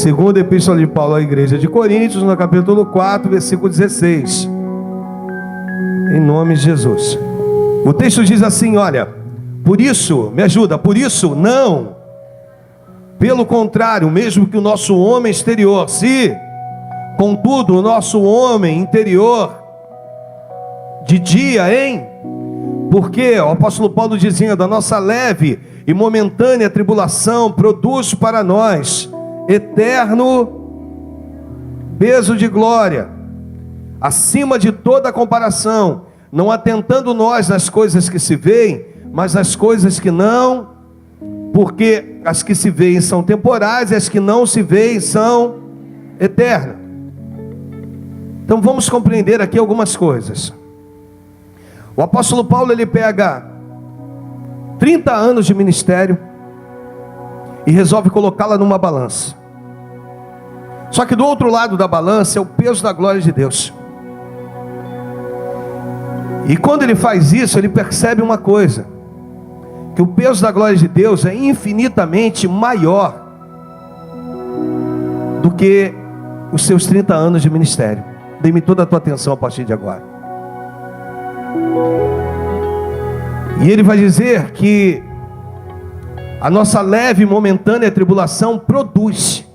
Segunda Epístola de Paulo à Igreja de Coríntios, no capítulo 4, versículo 16. Em nome de Jesus. O texto diz assim, olha: por isso, me ajuda, por isso não. Pelo contrário, mesmo que o nosso homem exterior, se, contudo, o nosso homem interior, de dia, porque o apóstolo Paulo dizia, da nossa leve e momentânea tribulação, produz para nós eterno peso de glória, acima de toda comparação, não atentando nós nas coisas que se veem, mas nas coisas que não, porque as que se veem são temporais e as que não se veem são eternas. Então vamos compreender aqui algumas coisas. O apóstolo Paulo, ele pega 30 anos de ministério e resolve colocá-la numa balança. Só que do outro lado da balança é o peso da glória de Deus. E quando ele faz isso, ele percebe uma coisa: que o peso da glória de Deus é infinitamente maior do que os seus 30 anos de ministério. Dê-me toda a tua atenção a partir de agora. E ele vai dizer que a nossa leve e momentânea tribulação produz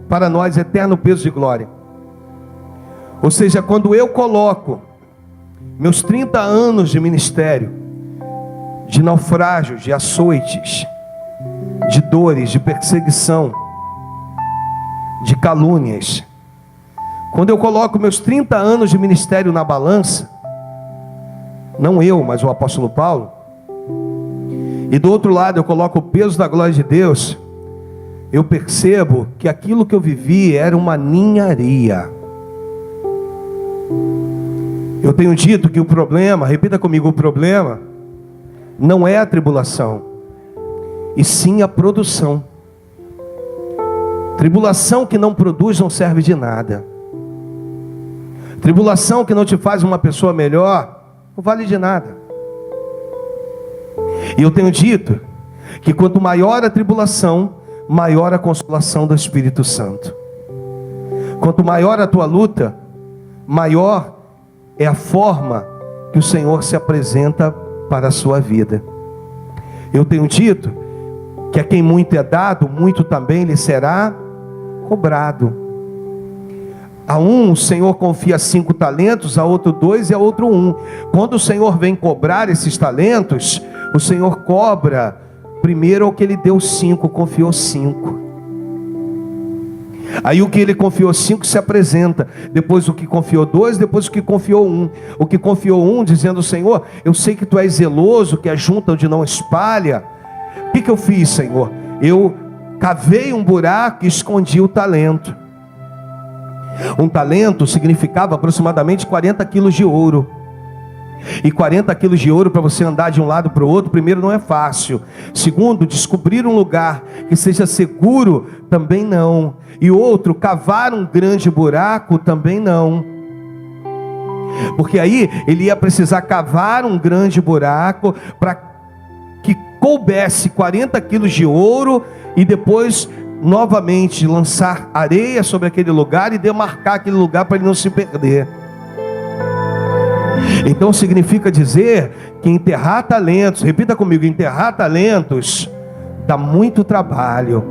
para nós eterno peso de glória. Ou seja, quando eu coloco meus 30 anos de ministério, de naufrágios, de açoites, de dores, de perseguição, de calúnias, quando eu coloco meus 30 anos de ministério na balança, não eu, mas o apóstolo Paulo, e do outro lado eu coloco o peso da glória de Deus, eu percebo que aquilo que eu vivi era uma ninharia. Eu tenho dito que o problema, repita comigo, o problema não é a tribulação, e sim a produção. Tribulação que não produz não serve de nada. Tribulação que não te faz uma pessoa melhor não vale de nada. E eu tenho dito que quanto maior a tribulação, maior a consolação do Espírito Santo. Quanto maior a tua luta, maior é a forma que o Senhor se apresenta para a sua vida. Eu tenho dito que a quem muito é dado, muito também lhe será cobrado. A um o Senhor confia 5 talentos, a outro 2 e a outro 1. Quando o Senhor vem cobrar esses talentos, o Senhor cobra primeiro ao que ele deu 5, confiou 5. Aí o que ele confiou 5 se apresenta, depois o que confiou 2, depois o que confiou 1. O que confiou 1 dizendo: Senhor, eu sei que tu és zeloso, que ajunta onde não espalha. O que eu fiz, Senhor? Eu cavei um buraco e escondi o talento. Um talento significava aproximadamente 40 quilos de ouro. E 40 quilos de ouro para você andar de um lado para o outro, primeiro, não é fácil. Segundo, descobrir um lugar que seja seguro, também não. E outro, cavar um grande buraco, também não. Porque aí ele ia precisar cavar um grande buraco para que coubesse 40 quilos de ouro e depois novamente lançar areia sobre aquele lugar e demarcar aquele lugar para ele não se perder. Então significa dizer que enterrar talentos, repita comigo, enterrar talentos dá muito trabalho.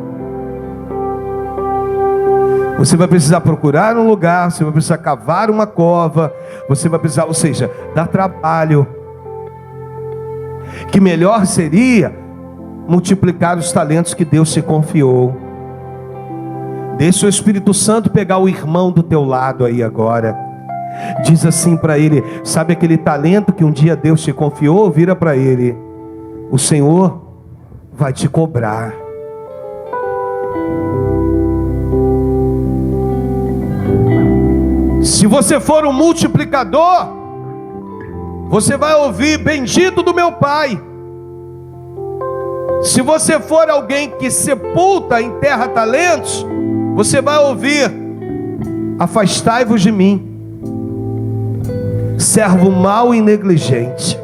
Você vai precisar procurar um lugar, você vai precisar cavar uma cova, você vai precisar, ou seja, dá trabalho. Que melhor seria multiplicar os talentos que Deus te confiou. Deixa o Espírito Santo pegar o irmão do teu lado aí agora. Diz assim para ele: sabe aquele talento que um dia Deus te confiou? Vira para ele: o Senhor vai te cobrar. Se você for um multiplicador, você vai ouvir: bendito do meu Pai. Se você for alguém que sepulta, enterra talentos, você vai ouvir: afastai-vos de mim, servo mau e negligente.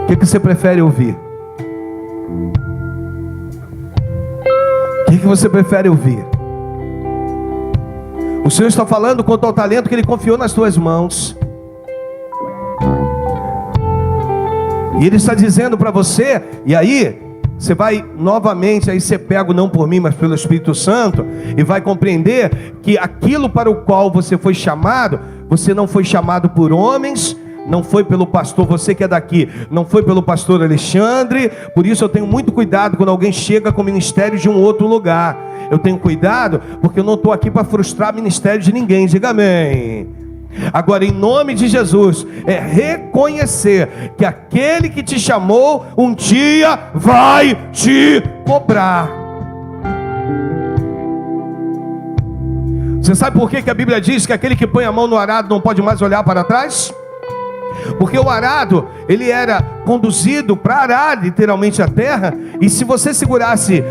O que você prefere ouvir? O que você prefere ouvir? O Senhor está falando quanto ao talento que Ele confiou nas tuas mãos. E Ele está dizendo para você, e aí você vai novamente aí ser pego não por mim, mas pelo Espírito Santo, e vai compreender que aquilo para o qual você foi chamado, você não foi chamado por homens, não foi pelo pastor, você que é daqui, não foi pelo pastor Alexandre. Por isso eu tenho muito cuidado quando alguém chega com o ministério de um outro lugar. Eu tenho cuidado porque eu não estou aqui para frustrar o ministério de ninguém. Diga amém. Agora, em nome de Jesus, é reconhecer que aquele que te chamou um dia vai te cobrar. Você sabe por que a Bíblia diz que aquele que põe a mão no arado não pode mais olhar para trás? Porque o arado, ele era conduzido para arar literalmente a terra, e se você segurasse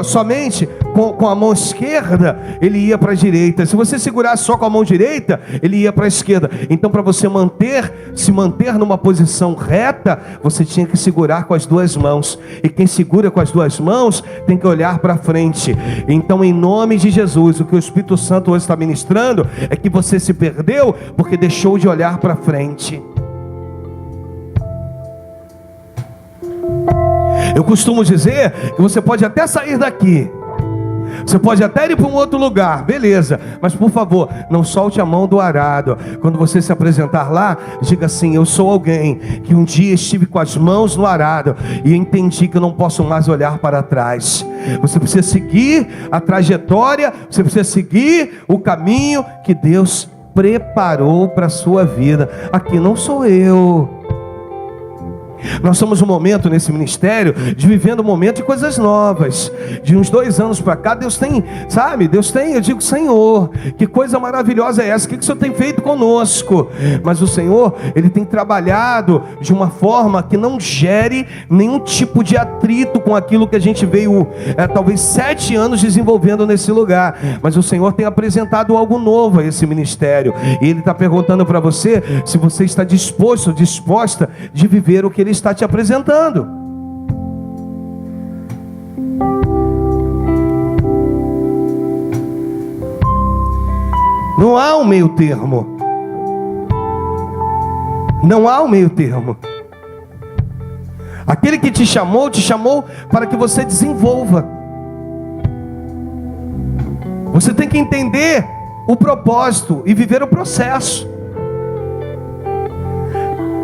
somente com a mão esquerda, ele ia para a direita. Se você segurasse só com a mão direita, ele ia para a esquerda. Então, para você se manter numa posição reta, você tinha que segurar com as duas mãos, e quem segura com as duas mãos tem que olhar para frente. Então, em nome de Jesus, o que o Espírito Santo hoje está ministrando é que você se perdeu porque deixou de olhar para frente. Eu costumo dizer que você pode até sair daqui, você pode até ir para um outro lugar, beleza, mas por favor, não solte a mão do arado. Quando você se apresentar lá, diga assim: eu sou alguém que um dia estive com as mãos no arado e entendi que eu não posso mais olhar para trás. Você precisa seguir a trajetória, você precisa seguir o caminho que Deus preparou para a sua vida. Aqui não sou eu. Nós somos um momento nesse ministério de vivendo um momento de coisas novas. De uns 2 anos para cá, Deus tem, sabe? Deus tem, eu digo: Senhor, que coisa maravilhosa é essa? O que o Senhor tem feito conosco? Mas o Senhor, Ele tem trabalhado de uma forma que não gere nenhum tipo de atrito com aquilo que a gente veio, talvez 7 anos desenvolvendo nesse lugar. Mas o Senhor tem apresentado algo novo a esse ministério. E Ele está perguntando para você se você está disposto, disposta de viver o que Ele está te apresentando. Não há um meio termo. Não há um meio termo. Aquele que te chamou para que você desenvolva. Você tem que entender o propósito e viver o processo.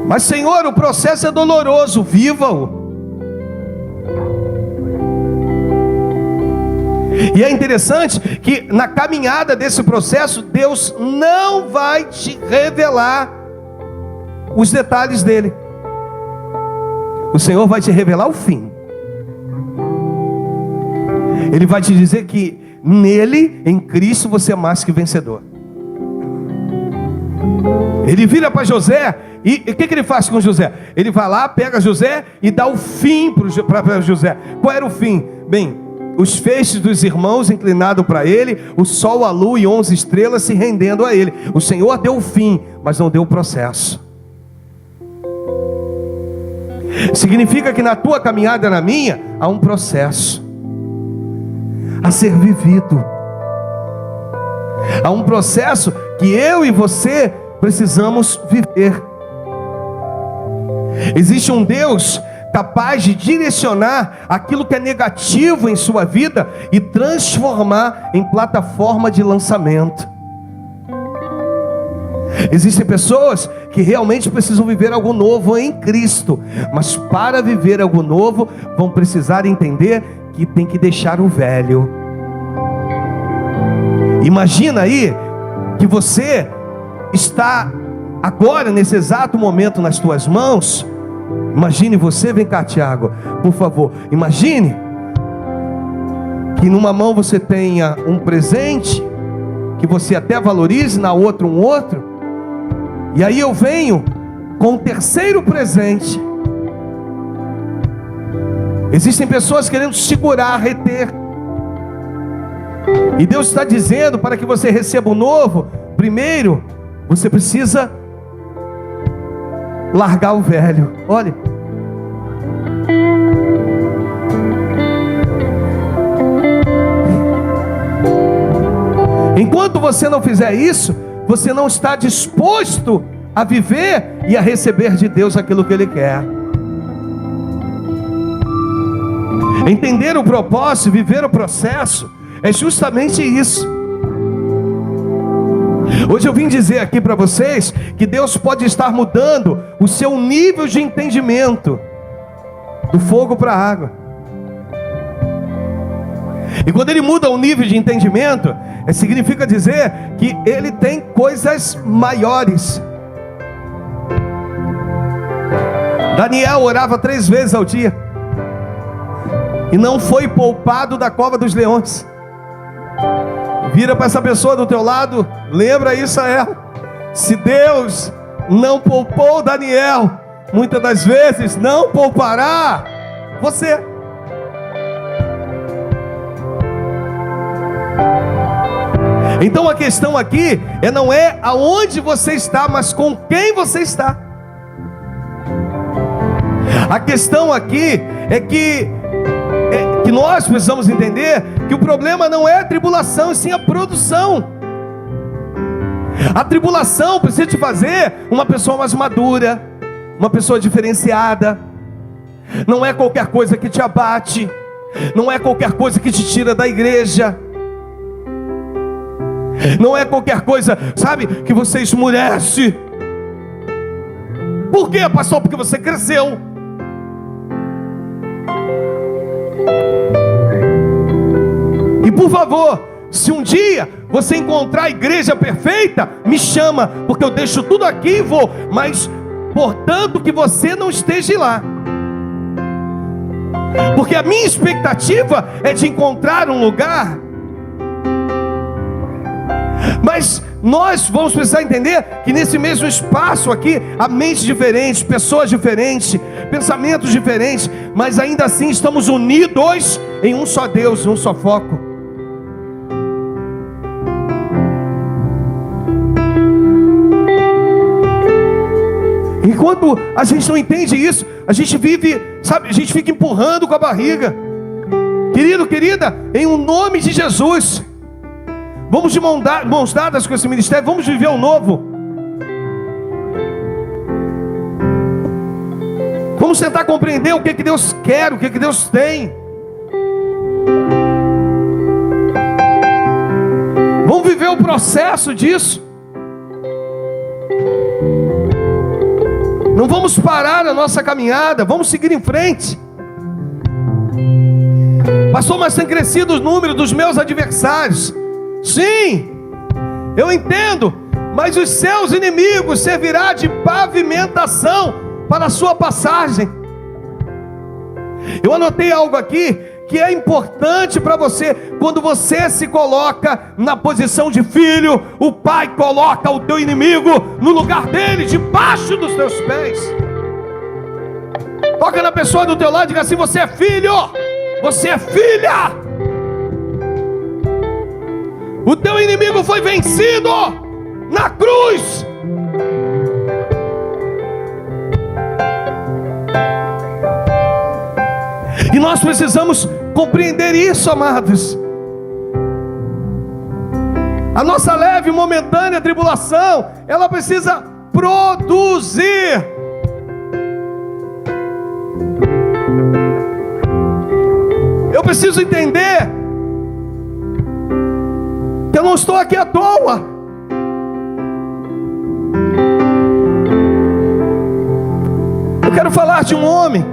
Mas, Senhor, o processo é doloroso, viva-o. E é interessante que na caminhada desse processo, Deus não vai te revelar os detalhes dele. O Senhor vai te revelar o fim. Ele vai te dizer que nele, em Cristo, você é mais que vencedor. Ele vira para José, e o que ele faz com José? Ele vai lá, pega José e dá o fim para José. Qual era o fim? Bem, os feixes dos irmãos inclinados para ele, o sol, a lua e 11 estrelas se rendendo a ele. O Senhor deu o fim, mas não deu o processo. Significa que na tua caminhada e na minha, há um processo a ser vivido. Há um processo que eu e você precisamos viver. Existe um Deus capaz de direcionar aquilo que é negativo em sua vida e transformar em plataforma de lançamento. Existem pessoas que realmente precisam viver algo novo em Cristo, mas para viver algo novo vão precisar entender que tem que deixar o velho. Imagina aí que você está agora nesse exato momento nas tuas mãos. Imagine você, vem cá, Tiago, por favor. Imagine que numa mão você tenha um presente que você até valorize, na outra um outro. E aí eu venho com o terceiro presente. Existem pessoas querendo segurar, reter. E Deus está dizendo, para que você receba o novo, primeiro você precisa largar o velho. Olha, Enquanto você não fizer isso, você não está disposto a viver e a receber de Deus aquilo que Ele quer. Entender o propósito, viver o processo, é justamente isso. Hoje eu vim dizer aqui para vocês que Deus pode estar mudando o seu nível de entendimento do fogo para a água. E quando Ele muda o nível de entendimento, significa dizer que Ele tem coisas maiores. Daniel orava 3 vezes ao dia e não foi poupado da cova dos leões. Vira para essa pessoa do teu lado, lembra isso a ela. Se Deus não poupou Daniel, muitas das vezes não poupará você. Então a questão aqui não é aonde você está, mas com quem você está. A questão aqui é que nós precisamos entender que o problema não é a tribulação, e sim a produção. A tribulação precisa te fazer uma pessoa mais madura, uma pessoa diferenciada. Não é qualquer coisa que te abate, não é qualquer coisa que te tira da igreja, não é qualquer coisa, sabe, que você esmurece. Por quê, pastor? Porque você cresceu. E por favor, se um dia você encontrar a igreja perfeita, me chama, porque eu deixo tudo aqui e vou. Mas, portanto, que você não esteja lá, porque a minha expectativa é de encontrar um lugar. Mas nós vamos precisar entender que nesse mesmo espaço aqui, há mentes diferentes, pessoas diferentes, pensamentos diferentes, mas ainda assim estamos unidos em um só Deus, um só foco. Enquanto a gente não entende isso, a gente vive, sabe, a gente fica empurrando com a barriga. Querido, querida, em um nome de Jesus, vamos de mãos dadas com esse ministério, vamos viver o novo. Vamos tentar compreender o que Deus quer, o que Deus tem. Vamos viver o processo disso. Não vamos parar a nossa caminhada, vamos seguir em frente. Pastor, mas tem crescido o número dos meus adversários. Sim, eu entendo, mas os seus inimigos servirá de pavimentação para a sua passagem. Eu anotei algo aqui que é importante para você. Quando você se coloca na posição de filho, o pai coloca o teu inimigo no lugar dele, debaixo dos teus pés. Toca na pessoa do teu lado e diga assim: você é filho, você é filha. O teu inimigo foi vencido na cruz. E nós precisamos compreender isso, amados. A nossa leve e momentânea tribulação, ela precisa produzir. Eu preciso entender que eu não estou aqui à toa. Eu quero falar de um homem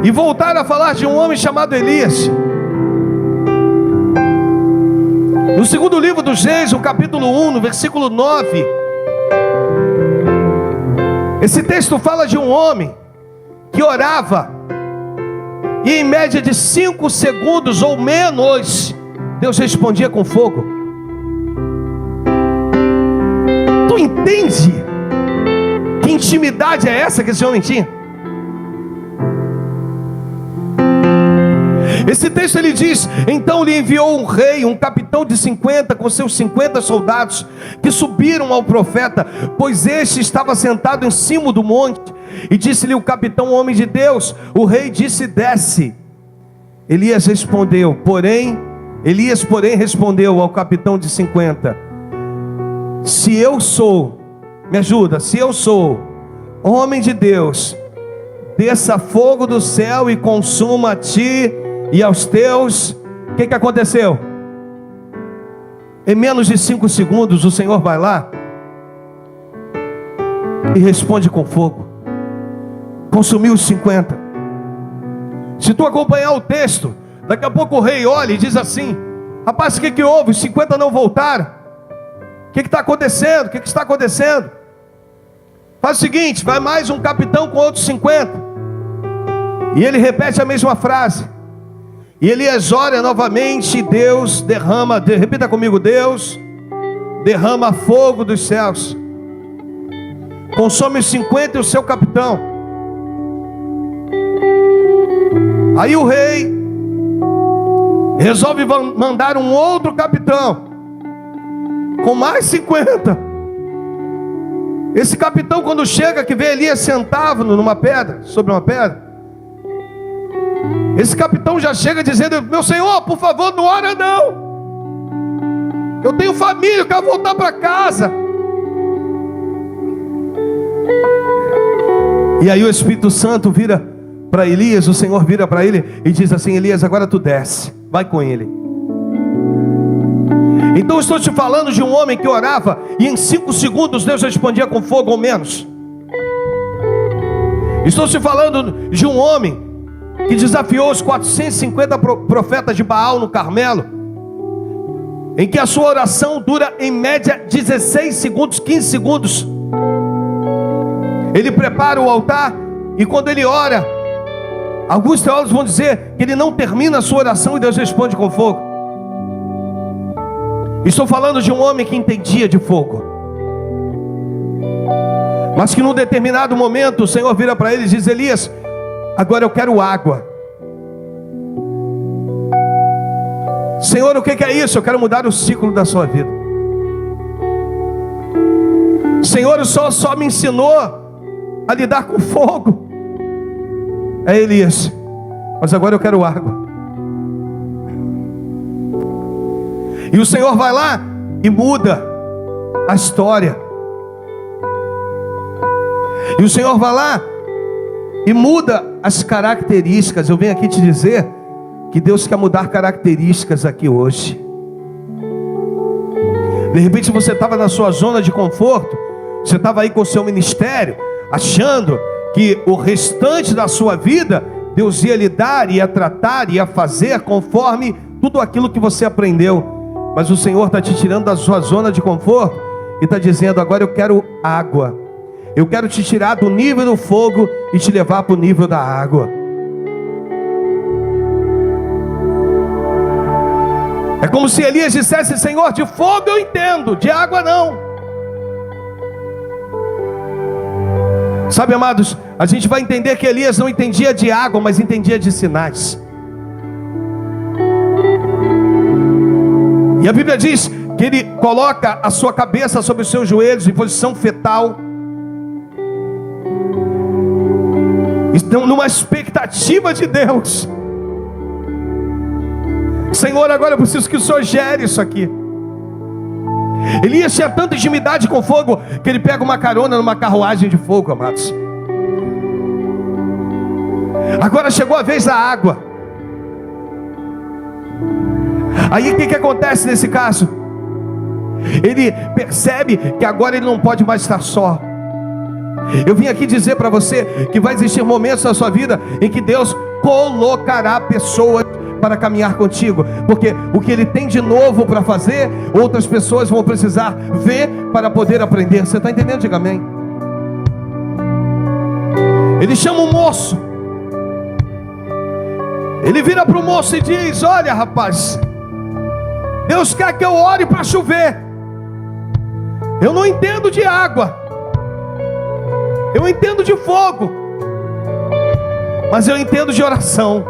e voltar a falar de um homem chamado Elias. No segundo livro dos Reis, no capítulo 1, no versículo 9, esse texto fala de um homem que orava, e em média de 5 segundos ou menos, Deus respondia com fogo. Tu entende que intimidade é essa que esse homem tinha? Esse texto ele diz: então lhe enviou um rei, um capitão de 50 com seus 50 soldados, que subiram ao profeta, pois este estava sentado em cima do monte. E disse-lhe o capitão, homem de Deus. O rei disse: desce. Elias respondeu: porém Elias, porém, respondeu ao capitão de 50: se eu sou, me ajuda, se eu sou homem de Deus, desça fogo do céu e consuma a ti e aos teus. O que aconteceu? Em menos de 5 segundos o Senhor vai lá e responde com fogo. Consumiu os 50. Se tu acompanhar o texto, daqui a pouco o rei olha e diz assim: rapaz, o que houve? Os 50 não voltaram. O que está acontecendo? O que está acontecendo? Faz o seguinte, vai mais um capitão com outros 50. E ele repete a mesma frase. E Elias ora novamente, Deus derrama, repita comigo, Deus derrama fogo dos céus, consome os 50 e o seu capitão. Aí o rei resolve mandar um outro capitão com mais 50. Esse capitão, quando chega, que vê Elias sentado numa pedra, sobre uma pedra, esse capitão já chega dizendo: meu senhor, por favor, não ora não, eu tenho família, eu quero voltar para casa. E aí o Espírito Santo vira para Elias, o Senhor vira para ele e diz assim: Elias, agora tu desce, vai com ele. Então eu estou te falando de um homem que orava e em 5 segundos Deus respondia com fogo ou menos. Estou te falando de um homem que desafiou os 450 profetas de Baal no Carmelo, em que a sua oração dura em média 16 segundos, 15 segundos. Ele prepara o altar e quando ele ora, alguns teólogos vão dizer que ele não termina a sua oração e Deus responde com fogo. Estou falando de um homem que entendia de fogo, mas que num determinado momento o Senhor vira para ele e diz: Elias, agora eu quero água. Senhor, o que é isso? Eu quero mudar o ciclo da sua vida. Senhor, o Senhor só me ensinou a lidar com fogo. É Elias, mas agora eu quero água. E o Senhor vai lá e muda a história. E o Senhor vai lá e muda as características. Eu venho aqui te dizer que Deus quer mudar características aqui hoje. De repente você estava na sua zona de conforto, você estava aí com o seu ministério, achando que o restante da sua vida Deus ia lhe dar, ia tratar, ia fazer conforme tudo aquilo que você aprendeu. Mas o Senhor está te tirando da sua zona de conforto e está dizendo: agora eu quero água. Eu quero te tirar do nível do fogo e te levar para o nível da água. É como se Elias dissesse: Senhor, de fogo eu entendo, de água não. Sabe, amados, a gente vai entender que Elias não entendia de água, mas entendia de sinais. E a Bíblia diz que ele coloca a sua cabeça sobre os seus joelhos em posição fetal, estão numa expectativa de Deus. Senhor, agora eu preciso que o Senhor gere isso aqui. Elias tinha tanta intimidade com fogo que ele pega uma carona numa carruagem de fogo, amados. Agora chegou a vez da água. Aí o que acontece nesse caso? Ele percebe que agora ele não pode mais estar só. Eu vim aqui dizer para você que vai existir momentos na sua vida em que Deus colocará pessoas para caminhar contigo, porque o que Ele tem de novo para fazer, outras pessoas vão precisar ver para poder aprender. Você está entendendo? Diga amém. Ele chama o moço, ele vira para o moço e diz: olha, rapaz, Deus quer que eu ore para chover. Eu não entendo de água, eu entendo de fogo, mas eu entendo de oração.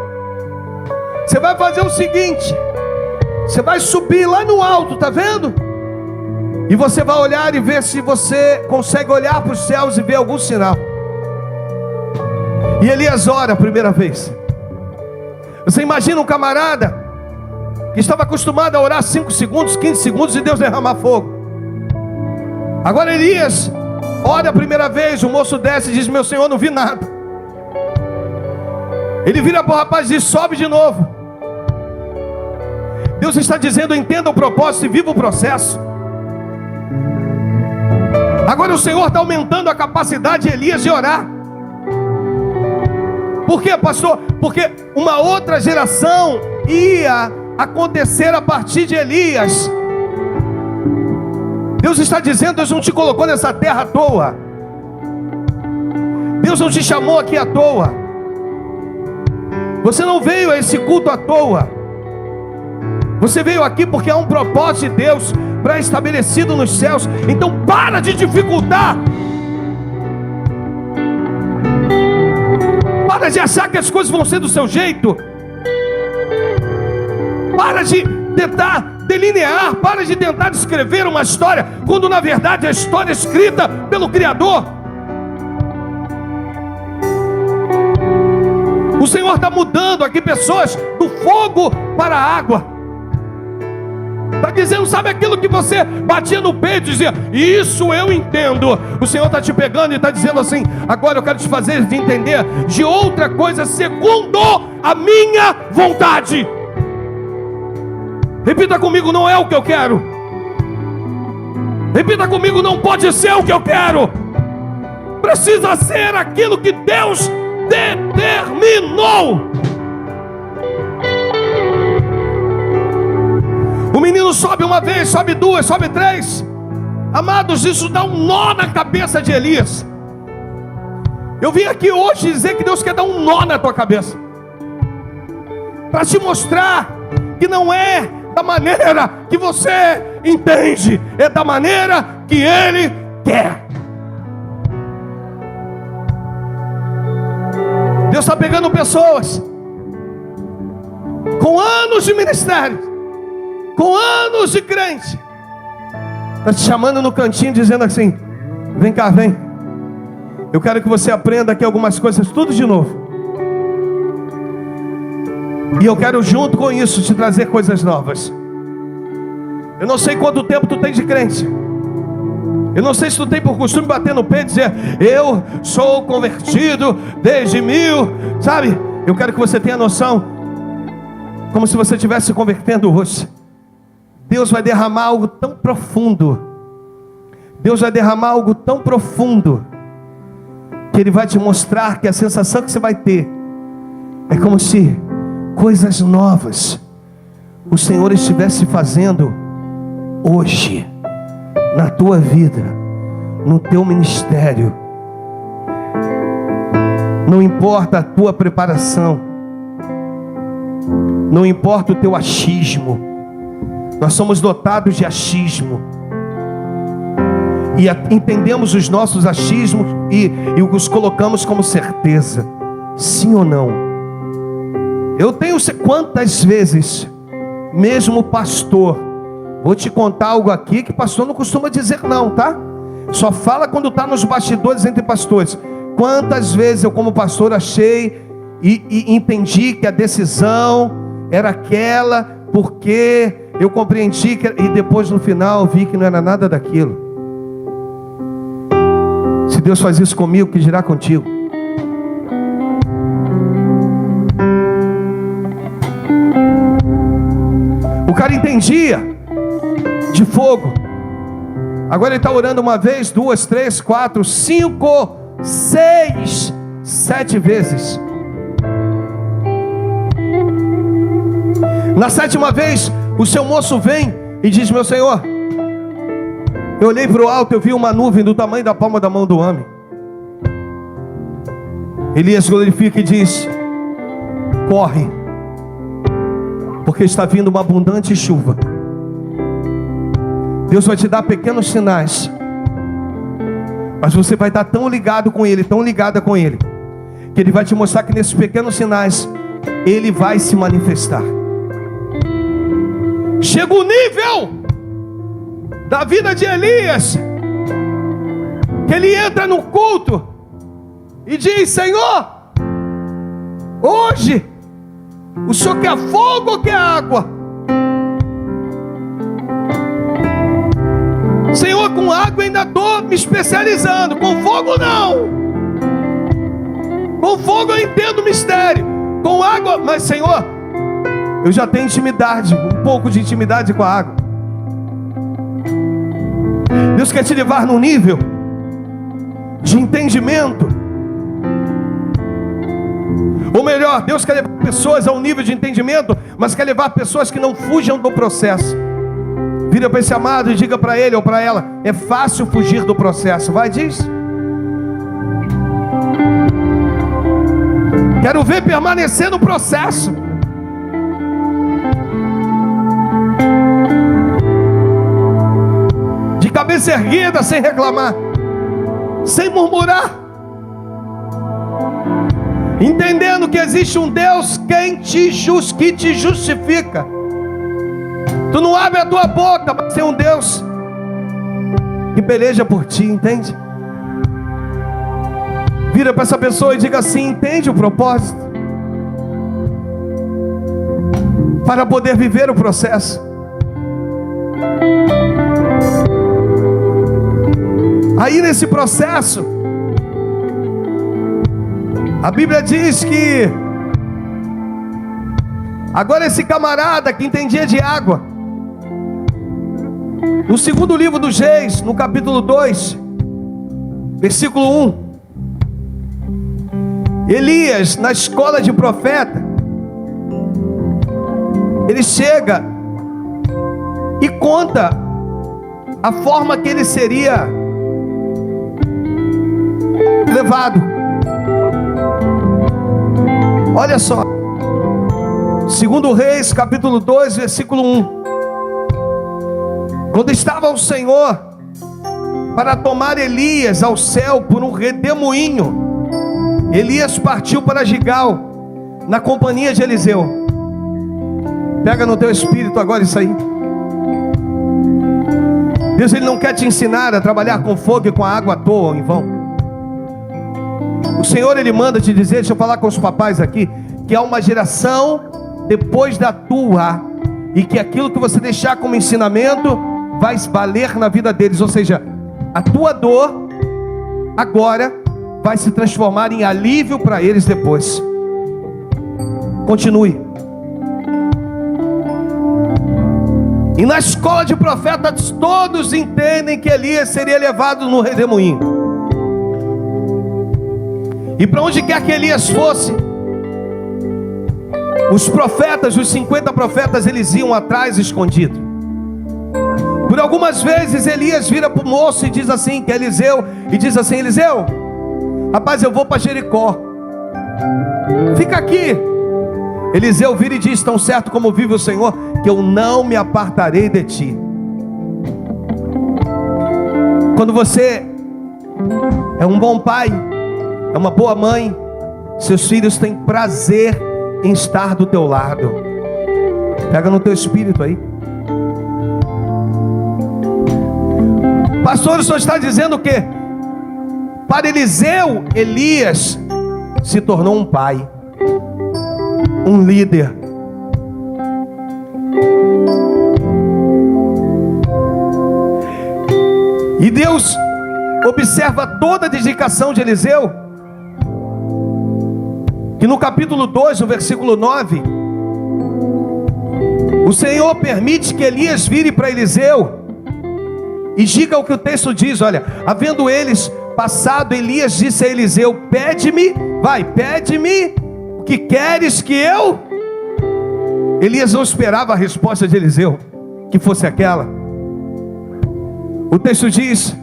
Você vai fazer o seguinte: você vai subir lá no alto, tá vendo? E você vai olhar e ver se você consegue olhar para os céus e ver algum sinal. E Elias ora a primeira vez. Você imagina um camarada que estava acostumado a orar 5 segundos, 15 segundos e Deus derramar fogo. Agora Elias ora a primeira vez, o moço desce e diz: meu senhor, não vi nada. Ele vira para o rapaz e diz: sobe de novo. Deus está dizendo: entenda o propósito e viva o processo. Agora o Senhor está aumentando a capacidade de Elias de orar. Por quê, pastor? Porque uma outra geração ia acontecer a partir de Elias. Deus está dizendo: Deus não te colocou nessa terra à toa. Deus não te chamou aqui à toa. Você não veio a esse culto à toa. Você veio aqui porque há um propósito de Deus pré-estabelecido nos céus. Então para de dificultar. Para de achar que as coisas vão ser do seu jeito. Para de tentar delinear. Para de tentar descrever uma história, quando na verdade a história é escrita pelo Criador. O Senhor está mudando aqui pessoas do fogo para a água. Está dizendo, sabe aquilo que você batia no peito e dizia: isso eu entendo. O Senhor está te pegando e está dizendo assim: agora eu quero te fazer de entender de outra coisa segundo a minha vontade. Repita comigo: não é o que eu quero. Repita comigo: não pode ser o que eu quero. Precisa ser aquilo que Deus determinou. O menino sobe uma vez, sobe duas, sobe três. Amados, isso dá um nó na cabeça de Elias. Eu vim aqui hoje dizer que Deus quer dar um nó na tua cabeça, para te mostrar que não é da maneira que você entende, é da maneira que Ele quer. Deus está pegando pessoas com anos de ministério, com anos de crente, está te chamando no cantinho dizendo assim: vem cá, vem. Eu quero que você aprenda aqui algumas coisas, tudo de novo. E eu quero junto com isso te trazer coisas novas. Eu não sei quanto tempo tu tem de crente. Eu não sei se tu tem por costume bater no peito e dizer: eu sou convertido desde 1000. Sabe? Eu quero que você tenha noção, como se você estivesse se convertendo hoje. Deus vai derramar algo tão profundo. Deus vai derramar algo tão profundo, que Ele vai te mostrar que a sensação que você vai ter é como se coisas novas o Senhor estivesse fazendo hoje, na tua vida, no teu ministério. Não importa a tua preparação, não importa o teu achismo. Nós somos dotados de achismo, e entendemos os nossos achismos e os colocamos como certeza. Sim ou não? Eu tenho quantas vezes, mesmo pastor, vou te contar algo aqui que pastor não costuma dizer não, tá? Só fala quando está nos bastidores entre pastores. Quantas vezes eu como pastor achei e entendi que a decisão era aquela, porque eu compreendi que, e depois no final vi que não era nada daquilo. Se Deus faz isso comigo, que dirá contigo? O cara entendia de fogo. Agora ele está orando uma vez, duas, três, quatro, 5, 6, 7 vezes. Na 7ª vez, o seu moço vem e diz: meu senhor, eu olhei para o alto, eu vi uma nuvem do tamanho da palma da mão do homem. Elias glorifica e diz: corre, porque está vindo uma abundante chuva. Deus vai te dar pequenos sinais, mas você vai estar tão ligado com Ele, tão ligada com Ele, que Ele vai te mostrar que nesses pequenos sinais Ele vai se manifestar. Chega o nível da vida de Elias, que ele entra no culto e diz: Senhor, hoje o Senhor quer fogo ou quer água? Senhor, com água ainda estou me especializando, com fogo não. Com fogo eu entendo o mistério, com água, mas Senhor, eu já tenho intimidade, um pouco de intimidade com a água. Deus quer te levar num nível de entendimento. Ou melhor, Deus quer levar pessoas a um nível de entendimento, mas quer levar pessoas que não fujam do processo. Vira para esse amado e diga para ele ou para ela: é fácil fugir do processo. Vai, diz. Quero ver permanecer no processo. De cabeça erguida, sem reclamar, sem murmurar, entendendo que existe um Deus que te justifica. Tu não abre a tua boca, mas tem um Deus que peleja por ti, entende? Vira para essa pessoa e diga assim: entende o propósito? Para poder viver o processo. Aí nesse processo, a Bíblia diz que agora esse camarada que entendia de água, no segundo livro dos Reis, no capítulo 2, versículo 1, Elias, na escola de profeta, ele chega e conta a forma que ele seria levado. Olha só, segundo Reis, capítulo 2, versículo 1. Quando estava o Senhor para tomar Elias ao céu por um redemoinho, Elias partiu para Gigal, na companhia de Eliseu. Pega no teu espírito agora isso aí. Deus, Ele não quer te ensinar a trabalhar com fogo e com a água à toa ou em vão. O Senhor, Ele manda te dizer, deixa eu falar com os papais aqui, que há uma geração depois da tua, e que aquilo que você deixar como ensinamento vai valer na vida deles. Ou seja, a tua dor agora vai se transformar em alívio para eles depois. Continue. E na escola de profetas todos entendem que Elias seria levado no redemoinho. E para onde quer que Elias fosse, os profetas, os 50 profetas, eles iam atrás escondido. Por algumas vezes Elias vira para o moço e diz assim, que é Eliseu, e diz assim: Eliseu, rapaz, eu vou para Jericó, fica aqui. Eliseu vira e diz: tão certo como vive o Senhor, que eu não me apartarei de ti. Quando você é um bom pai, é uma boa mãe, seus filhos têm prazer em estar do teu lado. Pega no teu espírito aí. Pastor, o senhor está dizendo o quê? Para Eliseu, Elias se tornou um pai, um líder. E Deus observa toda a dedicação de Eliseu, que no capítulo 2, no versículo 9, o Senhor permite que Elias vire para Eliseu e diga o que o texto diz. Olha, havendo eles passado, Elias disse a Eliseu: pede-me, pede-me o que queres que eu... Elias não esperava a resposta de Eliseu, que fosse aquela. O texto diz,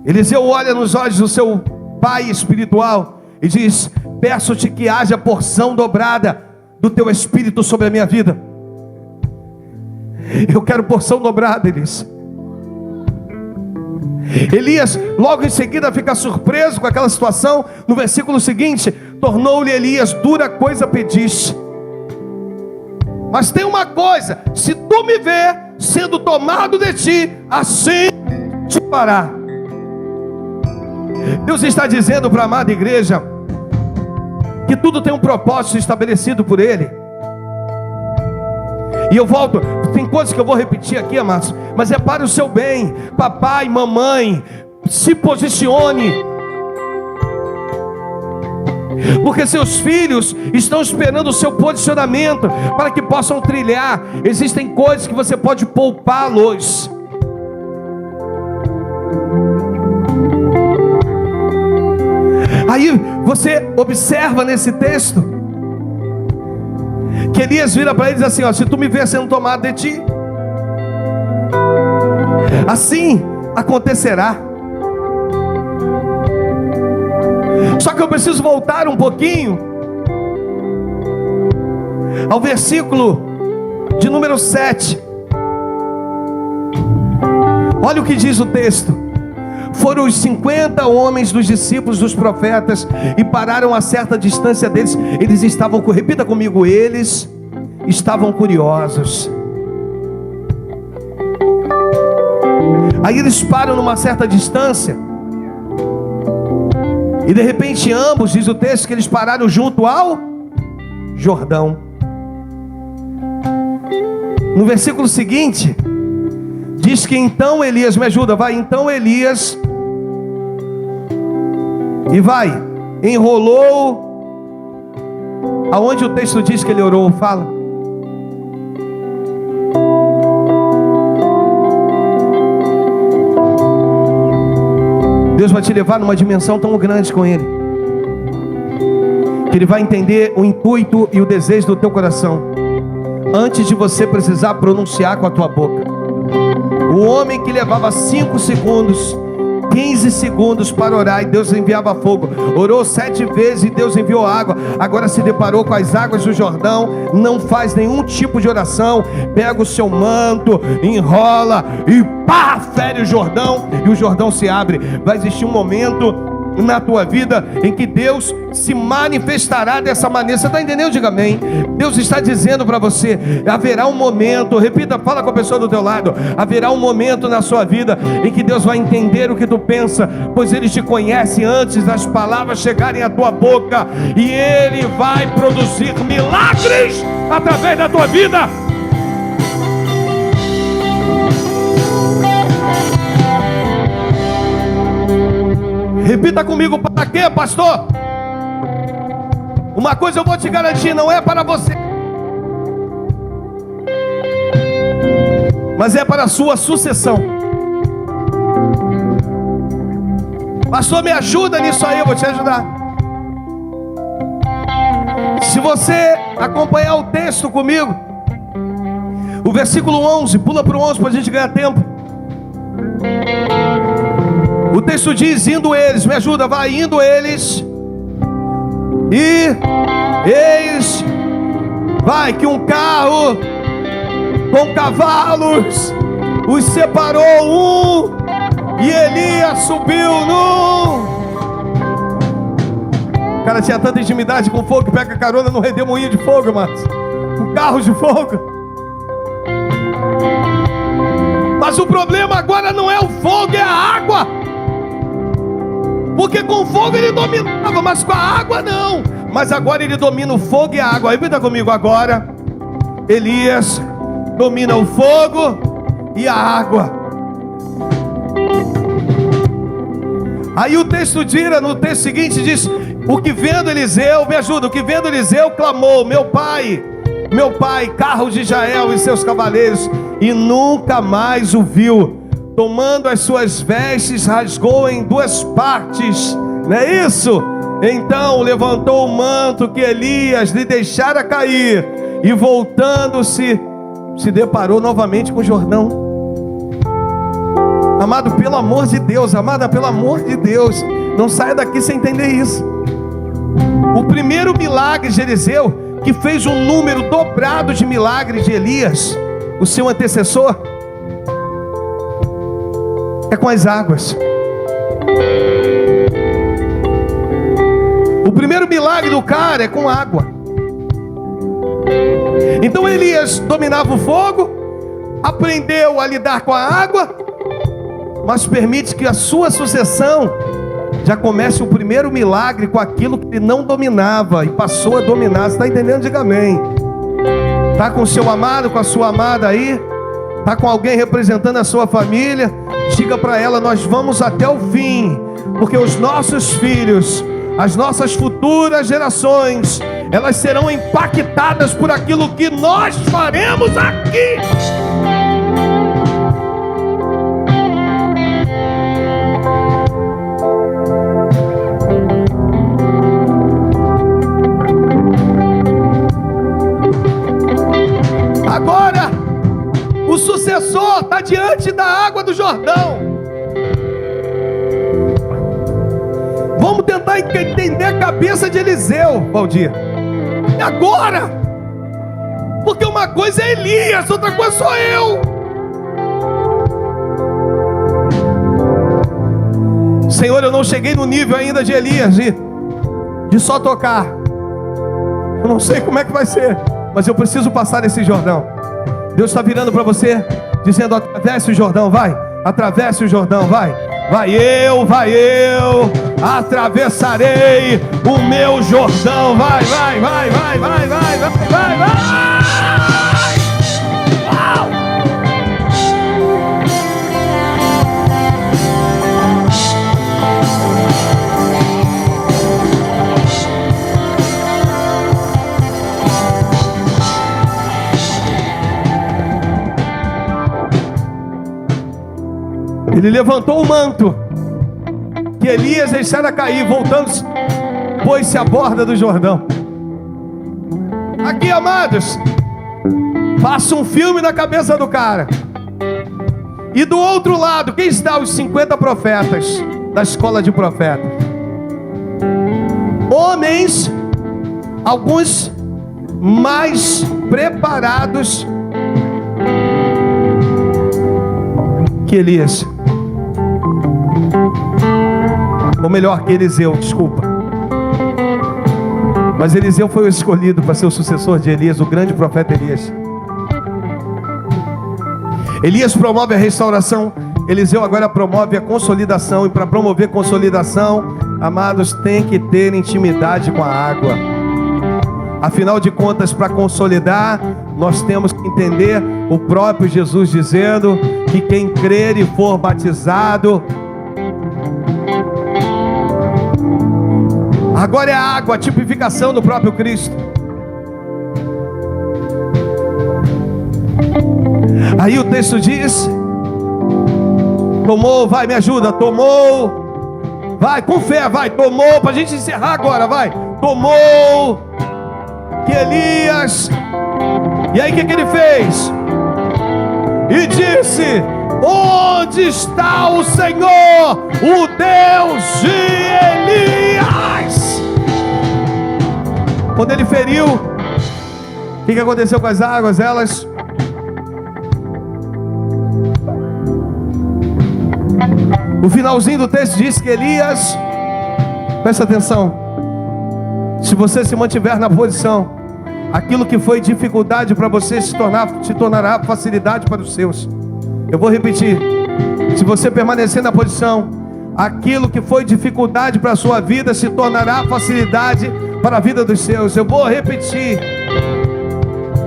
Eliseu olha nos olhos do seu pai espiritual e diz: peço-te que haja porção dobrada do teu espírito sobre a minha vida. Eu quero porção dobrada, Elias. Elias logo em seguida fica surpreso com aquela situação. No versículo seguinte, tornou-lhe Elias: dura coisa pediste, mas tem uma coisa, se tu me ver sendo tomado de ti, assim te fará. Deus está dizendo para a amada igreja que tudo tem um propósito estabelecido por Ele. E eu volto, Tem coisas que eu vou repetir aqui, amados, mas é para o seu bem. Papai, mamãe, se posicione, porque seus filhos estão esperando o seu posicionamento para que possam trilhar. Existem coisas que você pode poupá-los. Aí você observa nesse texto que Elias vira para ele e diz assim: ó, se tu me ver sendo tomado de ti, assim acontecerá. Só que eu preciso voltar um pouquinho ao versículo de número 7. Olha o que diz o texto. Foram os 50 homens dos discípulos dos profetas e pararam a certa distância deles. Eles estavam, repita comigo, eles estavam curiosos. Aí eles param numa certa distância e de repente ambos, diz o texto, que eles pararam junto ao Jordão. No versículo seguinte diz que então Elias, me ajuda, vai, então Elias, e vai, enrolou, aonde o texto diz que ele orou, fala. Deus vai te levar numa dimensão tão grande com Ele, que Ele vai entender o intuito e o desejo do teu coração, antes de você precisar pronunciar com a tua boca. O homem que levava 5 segundos, 15 segundos para orar, e Deus enviava fogo, orou 7 vezes e Deus enviou água. Agora se deparou com as águas do Jordão, não faz nenhum tipo de oração, pega o seu manto, enrola e pá, fere o Jordão, e o Jordão se abre. Vai existir um momento na tua vida em que Deus se manifestará dessa maneira. Você está entendendo? Diga amém. Deus está dizendo para você, haverá um momento, repita, fala com a pessoa do teu lado, haverá um momento na sua vida em que Deus vai entender o que tu pensa, pois Ele te conhece antes das palavras chegarem à tua boca, e Ele vai produzir milagres através da tua vida. Repita comigo, para quê, pastor? Uma coisa eu vou te garantir, não é para você, mas é para a sua sucessão. Pastor, me ajuda nisso aí, eu vou te ajudar. Se você acompanhar o texto comigo, o versículo 11, pula para o 11 para a gente ganhar tempo. O texto diz, indo eles, me ajuda, vai, indo eles, e eis, vai, que um carro com cavalos os separou um, e Elias subiu num. O cara tinha tanta intimidade com fogo que pega carona no redemoinho de fogo, mas com carros de fogo. Mas o problema agora não é o fogo, é a água. Porque com o fogo ele dominava, mas com a água não. Mas agora ele domina o fogo e a água. Repita comigo agora. Elias domina o fogo e a água. Aí o texto tira, no texto seguinte diz, o que vendo Eliseu, me ajuda, o que vendo Eliseu clamou, meu pai, carro de Jael e seus cavaleiros, e nunca mais o viu. Tomando as suas vestes, rasgou em 2 partes, não é isso? Então levantou o manto que Elias lhe deixara cair, e voltando-se, se deparou novamente com o Jordão. Amado, pelo amor de Deus, amada, pelo amor de Deus, não saia daqui sem entender isso. O primeiro milagre de Eliseu, que fez um número dobrado de milagres de Elias, o seu antecessor, é com as águas. O primeiro milagre do cara é com água. Então Elias dominava o fogo, aprendeu a lidar com a água, mas permite que a sua sucessão já comece o primeiro milagre com aquilo que ele não dominava e passou a dominar. Você está entendendo? Diga amém. Está com o seu amado, com a sua amada aí? Está com alguém representando a sua família? Diga para ela: nós vamos até o fim, porque os nossos filhos, as nossas futuras gerações, elas serão impactadas por aquilo que nós faremos aqui. Agora, o sucessor está diante da água do Jordão. Vamos tentar entender a cabeça de Eliseu, Valdir. E agora? Porque uma coisa é Elias, outra coisa sou eu. Senhor, eu não cheguei no nível ainda de Elias de só tocar. Eu não sei como é que vai ser, mas eu preciso passar esse Jordão. Deus está virando para você, dizendo: atravesse o Jordão, vai. Atravesse o Jordão, vai. Vai eu, atravessarei o meu Jordão. Vai. Uau! Ele levantou o manto que Elias deixara cair, voltando-se, pôs-se à borda do Jordão. Aqui, amados, passa um filme na cabeça do cara. E do outro lado, quem está? Os 50 profetas da escola de profetas. Homens, alguns mais preparados que Elias. Ou melhor, que Eliseu, desculpa. Mas Eliseu foi o escolhido para ser o sucessor de Elias, o grande profeta Elias. Elias promove a restauração, Eliseu agora promove a consolidação. E para promover consolidação, amados, tem que ter intimidade com a água. Afinal de contas, para consolidar, nós temos que entender o próprio Jesus dizendo que quem crer e for batizado, agora é a água, a tipificação do próprio Cristo. Aí o texto diz: tomou, vai, me ajuda, tomou, vai, com fé, vai, tomou, para a gente encerrar agora, vai, tomou que Elias, e aí o que ele fez? E disse: onde está o Senhor, o Deus de Elias? Quando ele feriu, o que aconteceu com as águas? Elas o finalzinho do texto diz que Elias, presta atenção, se você se mantiver na posição, aquilo que foi dificuldade para você se tornará facilidade para os seus. Eu vou repetir: se você permanecer na posição, aquilo que foi dificuldade para a sua vida se tornará facilidade para a vida dos seus. Eu vou repetir: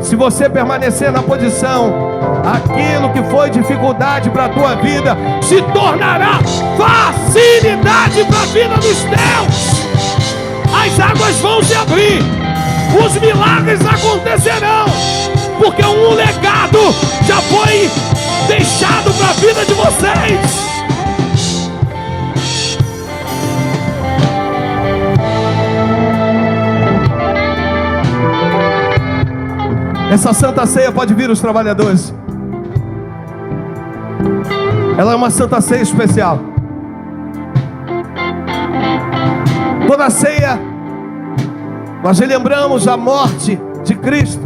se você permanecer na posição, aquilo que foi dificuldade para a tua vida se tornará facilidade para a vida dos teus. As águas vão se abrir, os milagres acontecerão, porque um legado já foi deixado para a vida de vocês. Essa santa ceia pode vir os trabalhadores. Ela é uma santa ceia especial. Toda ceia nós relembramos a morte de Cristo,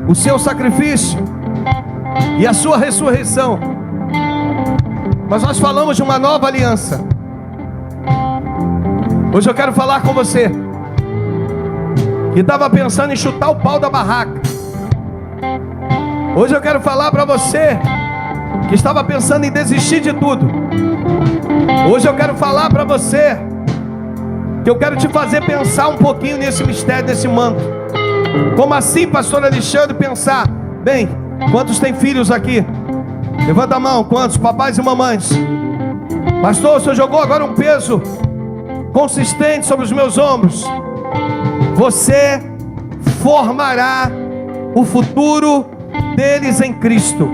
o seu sacrifício e a sua ressurreição. Mas nós falamos de uma nova aliança. Hoje eu quero falar com você que estava pensando em chutar o pau da barraca. Hoje eu quero falar para você que estava pensando em desistir de tudo. Hoje eu quero falar para você que eu quero te fazer pensar um pouquinho nesse mistério, nesse manto. Como assim, pastor Alexandre? Pensar, bem, quantos têm filhos aqui? Levanta a mão, quantos? Papais e mamães. Pastor, o senhor jogou agora um peso consistente sobre os meus ombros. Você formará o futuro deles em Cristo.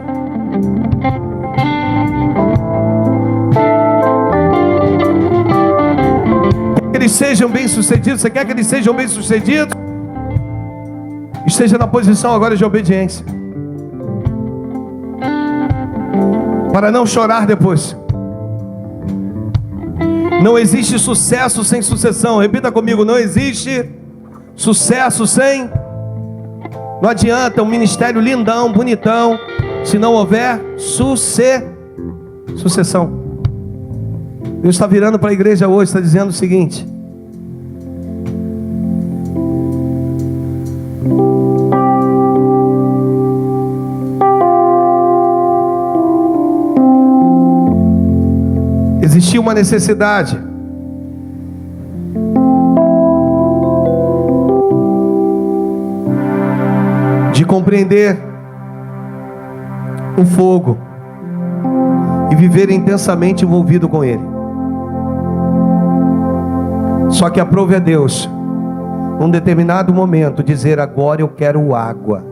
Quer que eles sejam bem-sucedidos? Você quer que eles sejam bem-sucedidos? Esteja na posição agora de obediência, para não chorar depois. Não existe sucesso sem sucessão. Repita comigo: não existe sucesso sem... Não adianta um ministério lindão, bonitão, se não houver sucessão. Deus está virando para a igreja hoje, está dizendo o seguinte: existia uma necessidade de compreender o fogo e viver intensamente envolvido com ele. Só que aprove a Deus, num determinado momento, dizer: agora eu quero água.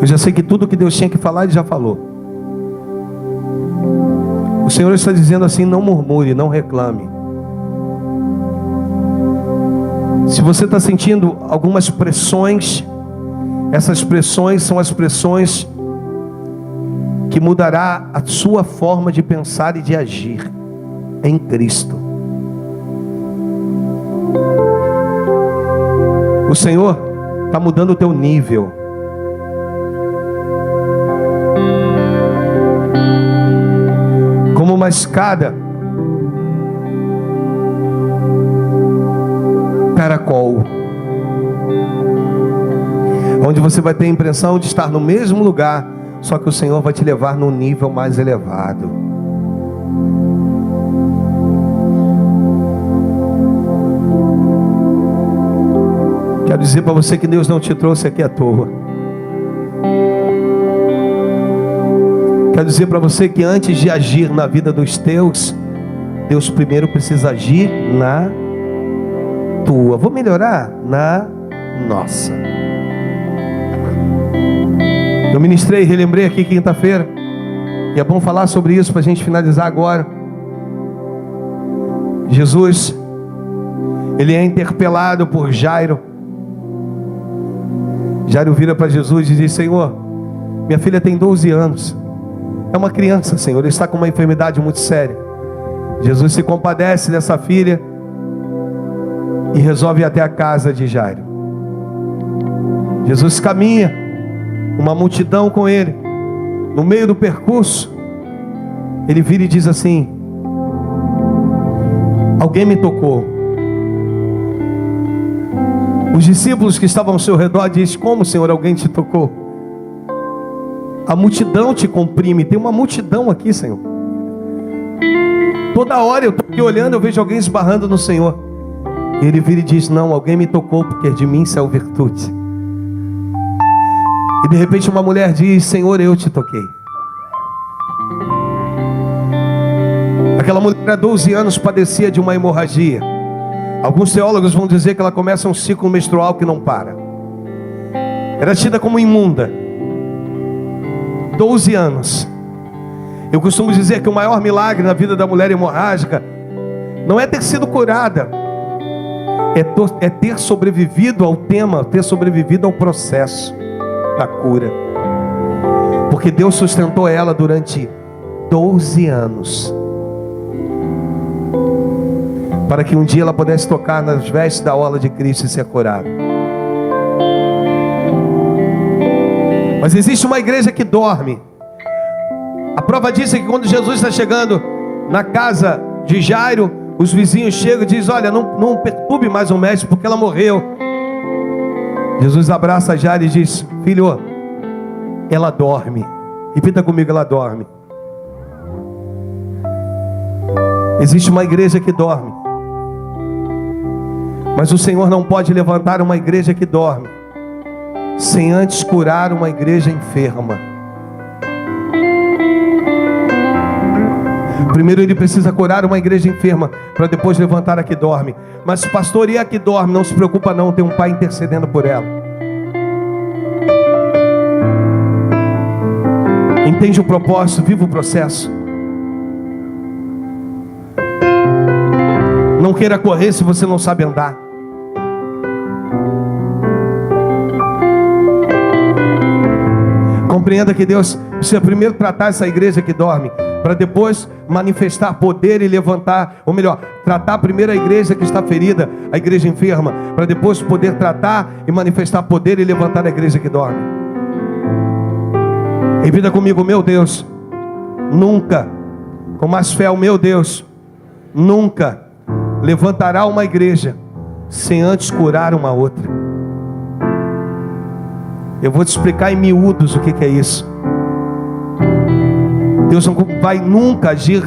Eu já sei que tudo que Deus tinha que falar, Ele já falou. O Senhor está dizendo assim: não murmure, não reclame. Se você está sentindo algumas pressões, essas pressões são as pressões que mudará a sua forma de pensar e de agir em Cristo. O Senhor está mudando o teu nível. Como uma escada caracol, onde você vai ter a impressão de estar no mesmo lugar, só que o Senhor vai te levar num nível mais elevado. Quero dizer para você que Deus não te trouxe aqui à toa. Quero dizer para você que antes de agir na vida dos teus, Deus primeiro precisa agir na tua. Vou melhorar? Na nossa. Eu ministrei, relembrei aqui quinta-feira, e é bom falar sobre isso para a gente finalizar agora. Jesus, ele é interpelado por Jairo. Jairo vira para Jesus e diz: Senhor, minha filha tem 12 anos. É uma criança, Senhor, ele está com uma enfermidade muito séria. Jesus se compadece dessa filha e resolve ir até a casa de Jairo. Jesus caminha, uma multidão com ele. No meio do percurso, ele vira e diz assim: alguém me tocou. Os discípulos que estavam ao seu redor dizem: como, Senhor, alguém te tocou? A multidão te comprime. Tem uma multidão aqui, Senhor. Toda hora eu estou aqui olhando, eu vejo alguém esbarrando no Senhor. E ele vira e diz: não, alguém me tocou, porque de mim saiu virtude. E de repente uma mulher diz: Senhor, eu te toquei. Aquela mulher há 12 anos padecia de uma hemorragia. Alguns teólogos vão dizer que ela começa um ciclo menstrual que não para. Era tida como imunda. 12 anos. Eu costumo dizer que o maior milagre na vida da mulher hemorrágica não é ter sido curada, é ter sobrevivido ao tema, ter sobrevivido ao processo da cura. Porque Deus sustentou ela durante 12 anos, para que um dia ela pudesse tocar nas vestes da orla de Cristo e ser curada. Mas existe uma igreja que dorme. A prova disso é que quando Jesus está chegando na casa de Jairo, os vizinhos chegam e dizem: olha, não perturbe mais o mestre, porque ela morreu. Jesus abraça Jairo e diz: filho, ela dorme. Repita comigo: ela dorme. Existe uma igreja que dorme. Mas o Senhor não pode levantar uma igreja que dorme sem antes curar uma igreja enferma. Primeiro Ele precisa curar uma igreja enferma, para depois levantar a que dorme. Mas pastor, e a que dorme? Não se preocupa não, tem um pai intercedendo por ela. Entende o propósito, viva o processo. Não queira correr se você não sabe andar. Compreenda que Deus precisa primeiro tratar essa igreja que dorme, para depois manifestar poder e levantar, ou melhor, tratar primeiro a igreja que está ferida, a igreja enferma, para depois poder tratar e manifestar poder e levantar a igreja que dorme. Repita comigo: meu Deus nunca, com mais fé, o meu Deus nunca levantará uma igreja sem antes curar uma outra. Eu vou te explicar em miúdos o que é isso. Deus não vai nunca agir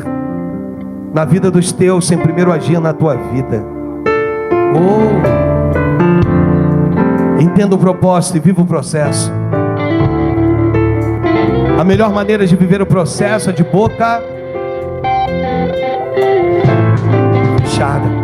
na vida dos teus sem primeiro agir na tua vida. Entenda o propósito e viva o processo. A melhor maneira de viver o processo é de boca fechada.